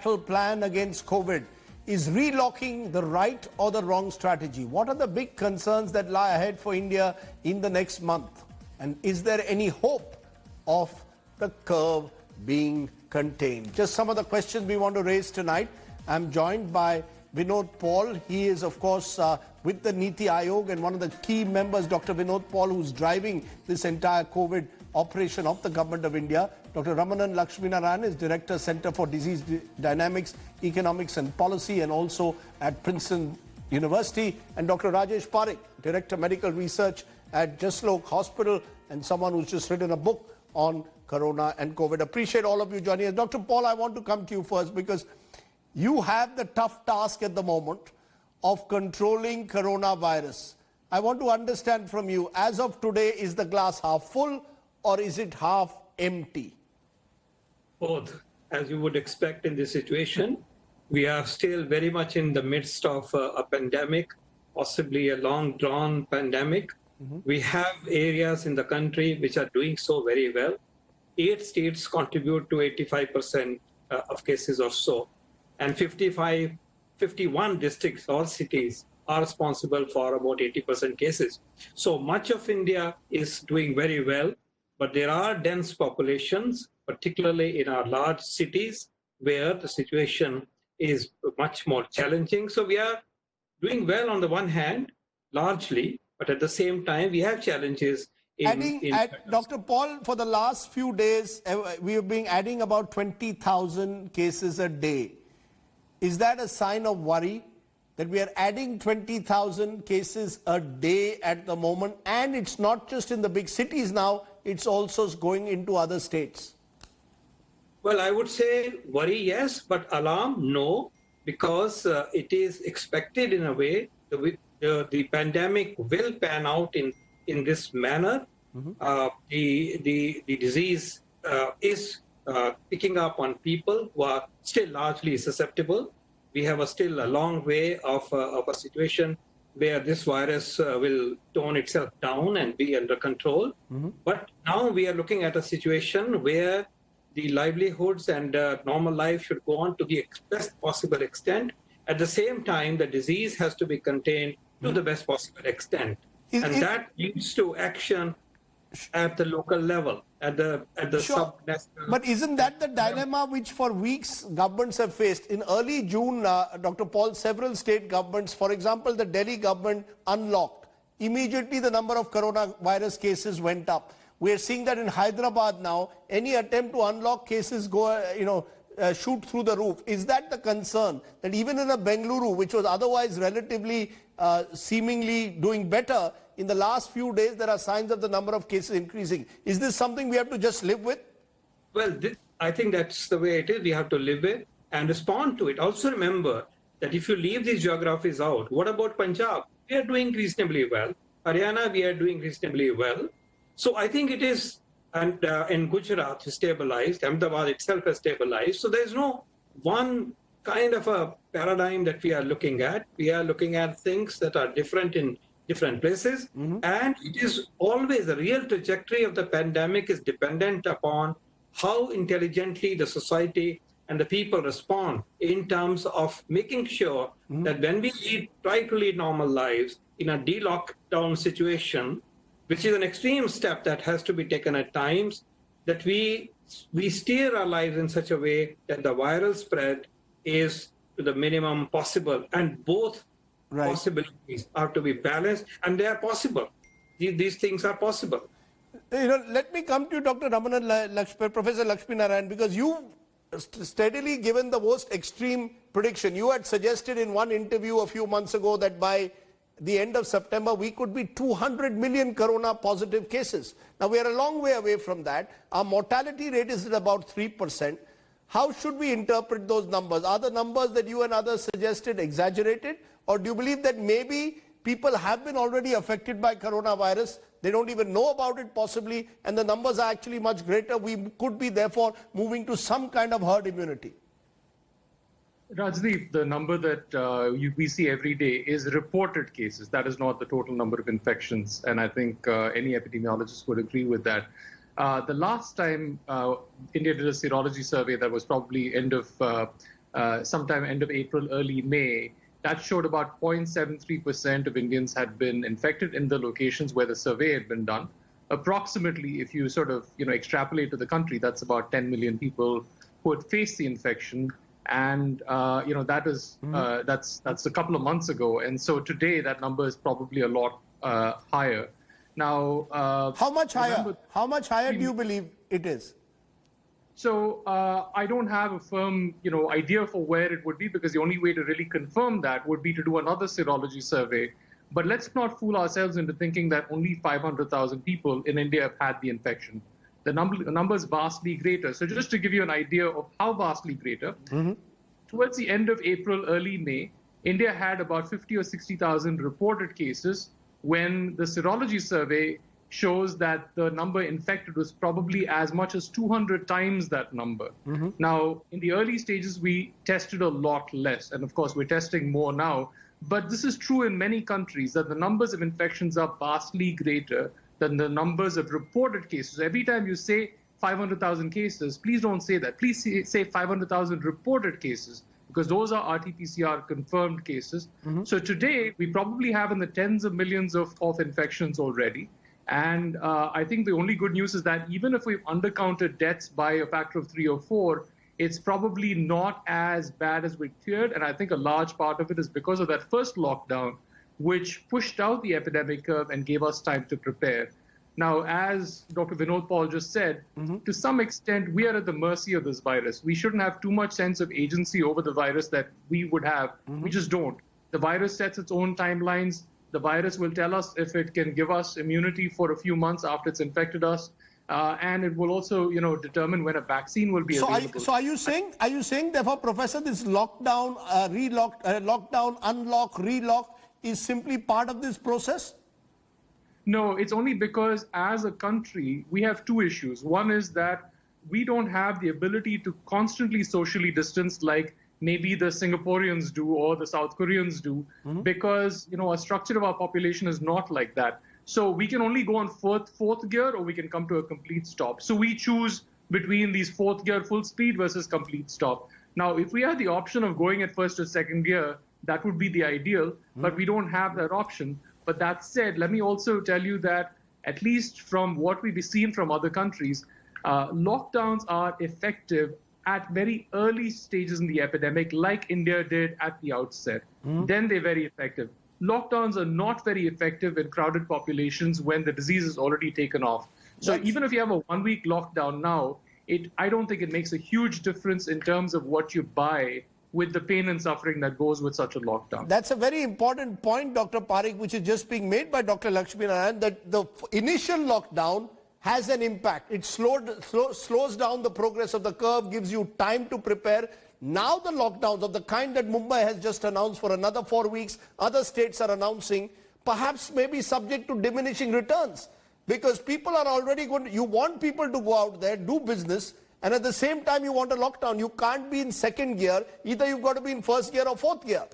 battle plan against COVID. Is relocking the right or the wrong strategy? What are the big concerns that lie ahead for India in the next month? And is there any hope of the curve being contained? Just some of the questions we want to raise tonight. I'm joined by Vinod Paul. He is, of course, with the Niti Aayog and one of the key members, Dr. Vinod Paul, who's driving this entire COVID operation of the Government of India. Dr. Ramanan Lakshminarayana is Director, Center for Disease Dynamics, Economics and Policy, and also at Princeton University. And Dr. Rajesh Perik, Director, Medical Research at Jaslok Hospital, and someone who's just written a book on Corona and COVID. Appreciate all of you joining us. Dr. Paul, I want to come to you first because you have the tough task at the moment of controlling coronavirus. I want to understand from you, as of today, is the glass half full or is it half empty? Both. As you would expect in this situation, we are still very much in the midst of a pandemic, possibly a long-drawn pandemic. We have areas in the country which are doing so very well. 8 states contribute to 85% of cases or so. And 51 districts or cities are responsible for about 80% cases. So much of India is doing very well, but there are dense populations, particularly in our large cities, where the situation is much more challenging. So we are doing well on the one hand, largely, but at the same time, we have challenges. Dr. Paul, for the last few days, we have been adding about 20,000 cases a day. Is that a sign of worry that we are adding 20,000 cases a day at the moment? And it's not just in the big cities now, it's also going into other states. Well, I would say worry, yes, but alarm, no, because it is expected in a way the pandemic will pan out in this manner. The disease is picking up on people who are still largely susceptible. We have still a long way of a situation where this virus will tone itself down and be under control. But now we are looking at a situation where the livelihoods and normal life should go on to the best possible extent. At the same time, the disease has to be contained to the best possible extent. And that leads to action at the local level, at the sub-national. But isn't that the dilemma which for weeks governments have faced? In early June, Dr. Paul, several state governments, for example, the Delhi government unlocked. Immediately the number of coronavirus cases went up. We're seeing that in Hyderabad now. Any attempt to unlock cases shoot through the roof. Is that the concern? That even in a Bengaluru, which was otherwise relatively seemingly doing better, in the last few days there are signs of the number of cases increasing. Is this something we have to just live with? Well, I think that's the way it is. We have to live with and respond to it. Also remember that if you leave these geographies out, what about Punjab? We are doing reasonably well. Haryana, we are doing reasonably well. So I think it is, and in Gujarat is stabilized, Ahmedabad itself has stabilized. So there's no one kind of a paradigm that we are looking at. We are looking at things that are different in different places. And it is always the real trajectory of the pandemic is dependent upon how intelligently the society and the people respond in terms of making sure that when we try to lead normal lives in a de-lockdown situation, which is an extreme step that has to be taken at times, that we steer our lives in such a way that the viral spread is to the minimum possible. And both possibilities are to be balanced, and they are possible. These things are possible. Let me come to you, Dr. Ramanan, Professor Lakshminarayan, because you steadily given the most extreme prediction. You had suggested in one interview a few months ago that by the end of September, we could be 200 million corona positive cases. Now, we are a long way away from that. Our mortality rate is at about 3%. How should we interpret those numbers? Are the numbers that you and others suggested exaggerated? Or do you believe that maybe people have been already affected by coronavirus? They don't even know about it possibly, and the numbers are actually much greater. We could be therefore moving to some kind of herd immunity. Rajdeep, the number that we see every day is reported cases. That is not the total number of infections. And I think any epidemiologist would agree with that. The last time India did a serology survey, that was probably end of sometime end of April, early May, that showed about 0.73% of Indians had been infected in the locations where the survey had been done. Approximately, if you sort of extrapolate to the country, that's about 10 million people who had faced the infection, and that is that's a couple of months ago, and so today that number is probably a lot higher. Now, how much higher? How much higher do you believe it is? So I don't have a firm, idea for where it would be, because the only way to really confirm that would be to do another serology survey. But let's not fool ourselves into thinking that only 500,000 people in India have had the infection. The number is vastly greater. So just to give you an idea of how vastly greater, towards the end of April, early May, India had about 50 or 60,000 reported cases, when the serology survey shows that the number infected was probably as much as 200 times that number. Now, in the early stages, we tested a lot less. And of course, we're testing more now. But this is true in many countries, that the numbers of infections are vastly greater than the numbers of reported cases. Every time you say 500,000 cases, please don't say that. Please say 500,000 reported cases, because those are RT-PCR confirmed cases. So today, we probably have in the tens of millions of infections already. And I think the only good news is that even if we've undercounted deaths by a factor of 3 or 4, it's probably not as bad as we feared. And I think a large part of it is because of that first lockdown, which pushed out the epidemic curve and gave us time to prepare. Now, as Dr. Vinod Paul just said, to some extent, we are at the mercy of this virus. We shouldn't have too much sense of agency over the virus that we would have. We just don't. The virus sets its own timelines. The virus will tell us if it can give us immunity for a few months after it's infected us. And it will also, determine when a vaccine will be available. So are you saying, therefore, Professor, this lockdown, lockdown, unlock, relock is simply part of this process? No, it's only because as a country, we have two issues. One is that we don't have the ability to constantly socially distance like maybe the Singaporeans do or the South Koreans do, because, a structure of our population is not like that. So we can only go on fourth gear, or we can come to a complete stop. So we choose between these fourth gear full speed versus complete stop. Now, if we had the option of going at first or second gear, that would be the ideal, but we don't have that option. But that said, let me also tell you that at least from what we've seen from other countries, lockdowns are effective at very early stages in the epidemic, like India did at the outset. Then they're very effective. Lockdowns are not very effective in crowded populations when the disease is already taken off. So even if you have a 1-week lockdown now, I don't think it makes a huge difference in terms of what you buy with the pain and suffering that goes with such a lockdown. That's a very important point, Dr. Perik, which is just being made by Dr. Lakshminarayana, that the initial lockdown has an impact. It slows down the progress of the curve, gives you time to prepare. Now the lockdowns of the kind that Mumbai has just announced for another 4 weeks, other states are announcing, perhaps may be subject to diminishing returns. Because people are already you want people to go out there, do business, and at the same time you want a lockdown. You can't be in second gear, either you've got to be in first gear or fourth gear.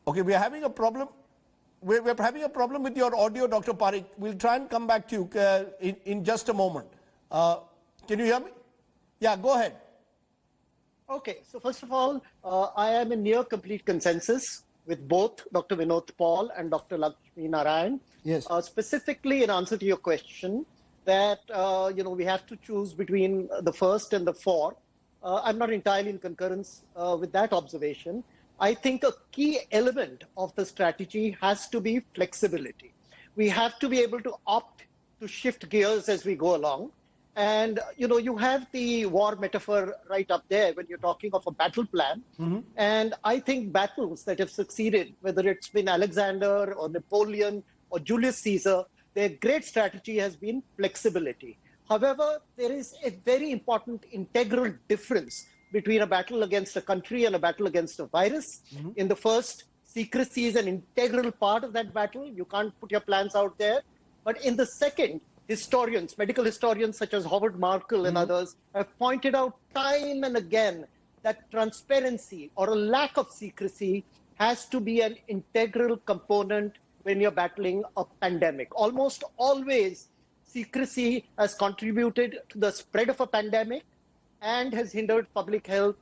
Okay, we are having a problem. We're having a problem with your audio, Dr. Perik. We'll try and come back to you in just a moment. Can you hear me? Yeah, go ahead. Okay, so first of all, I am in near complete consensus with both Dr. Vinod Paul and Dr. Lakshminarayana. Yes. Specifically in answer to your question that, we have to choose between the first and the fourth. I'm not entirely in concurrence with that observation. I think a key element of the strategy has to be flexibility. We have to be able to opt to shift gears as we go along. And, you have the war metaphor right up there when you're talking of a battle plan. And I think battles that have succeeded, whether it's been Alexander or Napoleon or Julius Caesar, their great strategy has been flexibility. However, there is a very important integral difference between a battle against a country and a battle against a virus. In the first, secrecy is an integral part of that battle. You can't put your plans out there. But in the second, historians, medical historians such as Howard Markle and others have pointed out time and again that transparency or a lack of secrecy has to be an integral component when you're battling a pandemic. Almost always, secrecy has contributed to the spread of a pandemic and has hindered public health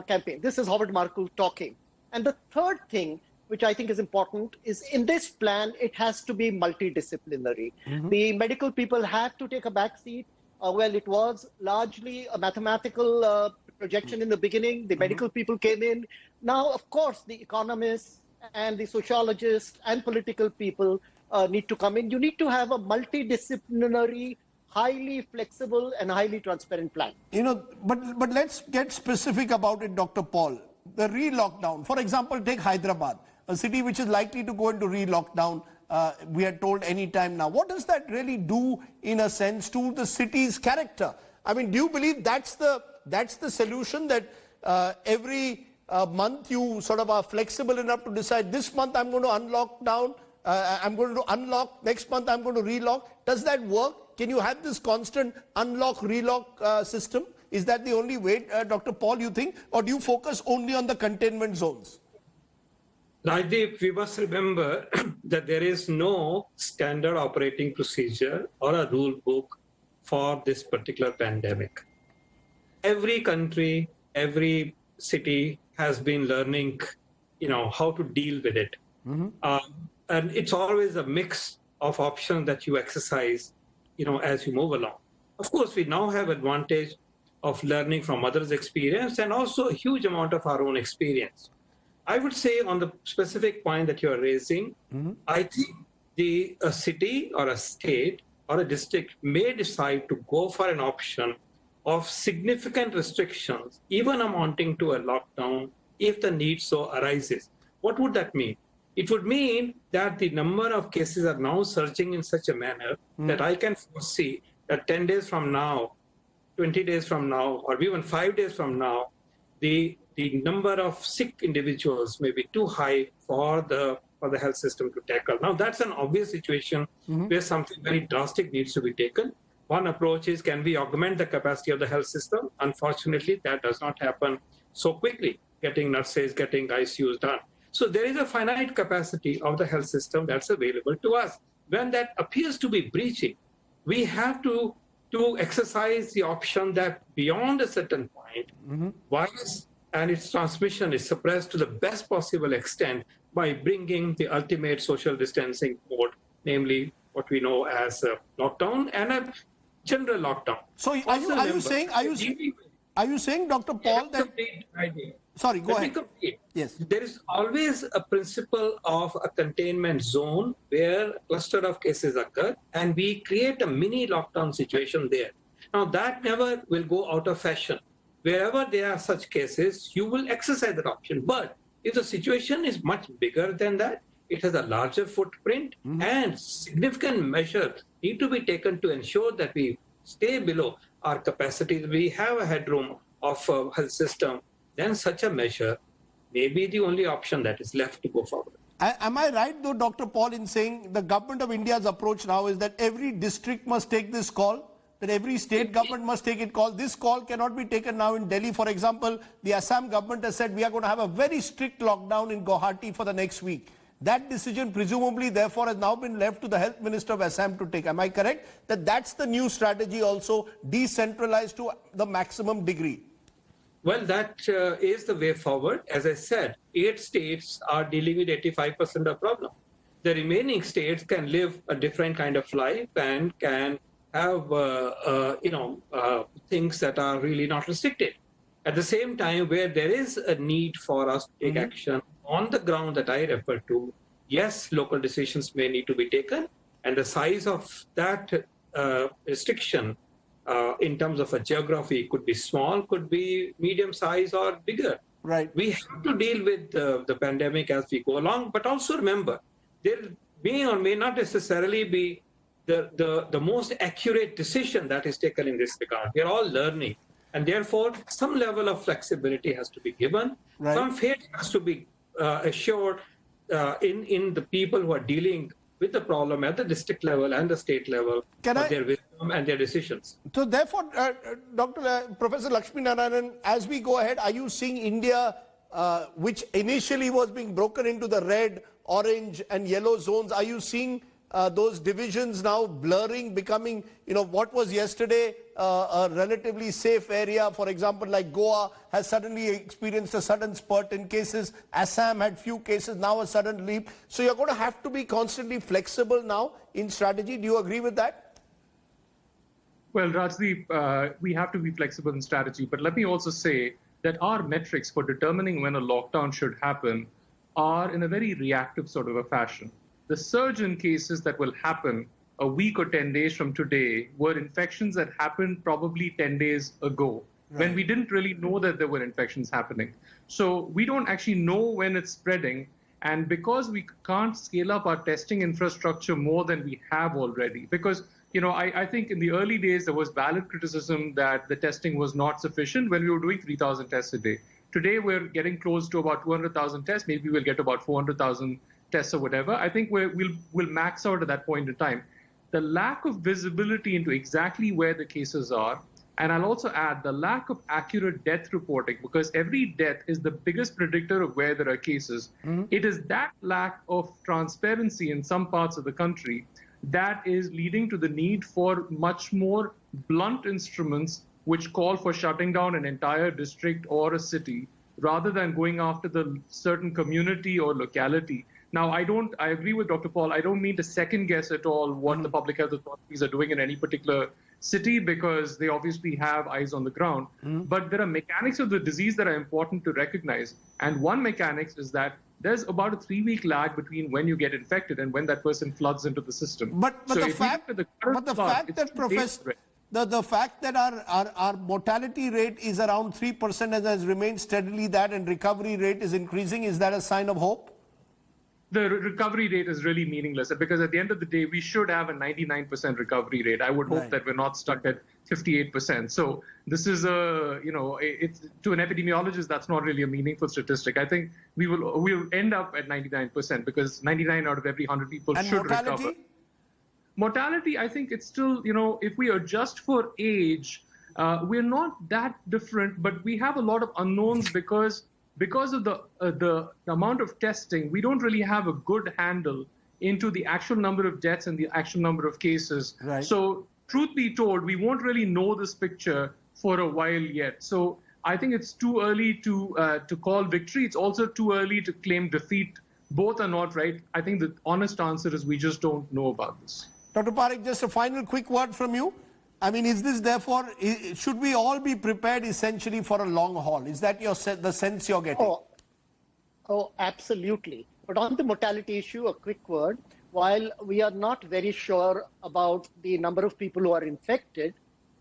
campaign. This is Howard Markle talking. And the third thing, which I think is important, is in this plan, it has to be multidisciplinary. The medical people have to take a back seat. Well, it was largely a mathematical projection in the beginning. The medical people came in. Now, of course, the economists and the sociologists and political people need to come in. You need to have a multidisciplinary, highly flexible and highly transparent plan. But let's get specific about it, Dr. Paul. The re-lockdown, for example, take Hyderabad, a city which is likely to go into re-lockdown, we are told any time now. What does that really do, in a sense, to the city's character? I mean, do you believe that's the solution, that every month you sort of are flexible enough to decide this month I'm going to unlock down, I'm going to unlock, next month I'm going to relock? Does that work? Can you have this constant unlock, relock system? Is that the only way, Dr. Paul, you think? Or do you focus only on the containment zones? Rajdeep, we must remember that there is no standard operating procedure or a rule book for this particular pandemic. Every country, every city has been learning, how to deal with it. And it's always a mix of options that you exercise, as you move along. Of course, we now have advantage of learning from others' experience and also a huge amount of our own experience. I would say on the specific point that you're raising, I think a city or a state or a district may decide to go for an option of significant restrictions, even amounting to a lockdown, if the need so arises. What would that mean? It would mean that the number of cases are now surging in such a manner that I can foresee that 10 days from now, 20 days from now, or even 5 days from now, the number of sick individuals may be too high for the health system to tackle. Now, that's an obvious situation where something very drastic needs to be taken. One approach is, can we augment the capacity of the health system? Unfortunately, that does not happen so quickly, getting nurses, getting ICUs done. So there is a finite capacity of the health system that's available to us. When that appears to be breaching, we have to exercise the option that beyond a certain point, virus and its transmission is suppressed to the best possible extent by bringing the ultimate social distancing mode, namely what we know as a lockdown and a general lockdown. So are you saying, Dr. Paul, that... Sorry, go ahead. Yes. There is always a principle of a containment zone where a cluster of cases occur, and we create a mini lockdown situation there. Now, that never will go out of fashion. Wherever there are such cases, you will exercise that option. But if the situation is much bigger than that, it has a larger footprint, and significant measures need to be taken to ensure that we stay below our capacity. We have a headroom of a health system. Then such a measure may be the only option that is left to go forward. Am I right, though, Dr. Paul, in saying the government of India's approach now is that every district must take this call, that every state government must take it call? This call cannot be taken now in Delhi. For example, the Assam government has said we are going to have a very strict lockdown in Guwahati for the next week. That decision presumably, therefore, has now been left to the health minister of Assam to take. Am I correct? That's the new strategy also, decentralized to the maximum degree. Well, that is the way forward. As I said, 8 states are dealing with 85% of the problem. The remaining states can live a different kind of life and can have, things that are really not restricted. At the same time, where there is a need for us to take action on the ground that I refer to, yes, local decisions may need to be taken, and the size of that restriction in terms of a geography could be small, could be medium size or bigger. Right. We have to deal with the pandemic as we go along, but also remember, there may or may not necessarily be the most accurate decision that is taken in this regard. We are all learning, and therefore some level of flexibility has to be given. Right. Some faith has to be assured in the people who are dealing with the problem at the district level and the state level of their wisdom and their decisions. So therefore, Professor Lakshminarayana, as we go ahead, are you seeing India, which initially was being broken into the red, orange and yellow zones, are you seeing those divisions now blurring, becoming, what was yesterday a relatively safe area, for example, like Goa has suddenly experienced a sudden spurt in cases. Assam had few cases, now a sudden leap. So you're going to have to be constantly flexible now in strategy. Do you agree with that? Well, Rajdeep, we have to be flexible in strategy, but let me also say that our metrics for determining when a lockdown should happen are in a very reactive sort of a fashion. The surge in cases that will happen a week or 10 days from today were infections that happened probably 10 days ago, when we didn't really know that there were infections happening. So we don't actually know when it's spreading. And because we can't scale up our testing infrastructure more than we have already, because I think in the early days, there was valid criticism that the testing was not sufficient when we were doing 3,000 tests a day. Today, we're getting close to about 200,000 tests. Maybe we'll get about 400,000 tests or whatever. I think we'll max out at that point in time. The lack of visibility into exactly where the cases are, and I'll also add the lack of accurate death reporting, because every death is the biggest predictor of where there are cases. It is that lack of transparency in some parts of the country that is leading to the need for much more blunt instruments which call for shutting down an entire district or a city rather than going after the certain community or locality. Now, I agree with Dr. Paul. I don't mean to second guess at all what the public health authorities are doing in any particular city, because they obviously have eyes on the ground. But there are mechanics of the disease that are important to recognize. And one mechanics is that there's about a 3-week lag between when you get infected and when that person floods into the system. But the fact that our mortality rate is around 3% and has remained steadily that, and recovery rate is increasing, is that a sign of hope? The recovery rate is really meaningless, because at the end of the day, we should have a 99% recovery rate. I would hope that we're not stuck at 58%. So this is it's, to an epidemiologist, that's not really a meaningful statistic. I think we'll end up at 99%, because 99 out of every 100 people should recover. Mortality, I think it's still, if we adjust for age, we're not that different, but we have a lot of unknowns because of the amount of testing. We don't really have a good handle into the actual number of deaths and the actual number of cases. So truth be told, we won't really know this picture for a while yet. So I think it's too early to call victory. It's also too early to claim defeat. Both are not right. I think the honest answer is we just don't know about this. Dr. Perik, just a final quick word from you. I mean, is this therefore, should we all be prepared essentially for a long haul? Is that the sense you're getting? Oh, absolutely. But on the mortality issue, a quick word. While we are not very sure about the number of people who are infected,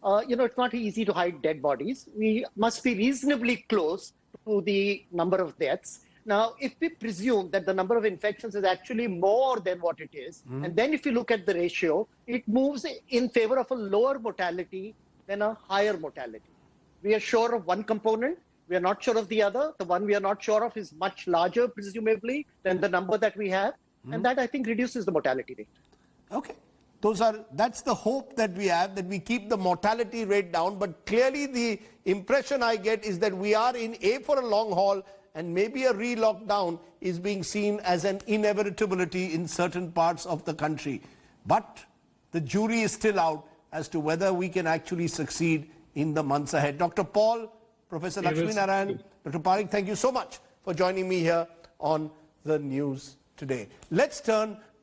it's not easy to hide dead bodies. We must be reasonably close to the number of deaths. Now, if we presume that the number of infections is actually more than what it is, and then if you look at the ratio, it moves in favor of a lower mortality than a higher mortality. We are sure of one component, we are not sure of the other. The one we are not sure of is much larger, presumably, than the number that we have, and that, I think, reduces the mortality rate. Okay. That's the hope that we have, that we keep the mortality rate down, but clearly the impression I get is that we are in for a long haul, and maybe a re-lockdown is being seen as an inevitability in certain parts of the country. But the jury is still out as to whether we can actually succeed in the months ahead. Dr. Paul, Professor Lakshminarayana, Dr. Perik, thank you so much for joining me here on the news today. Let's turn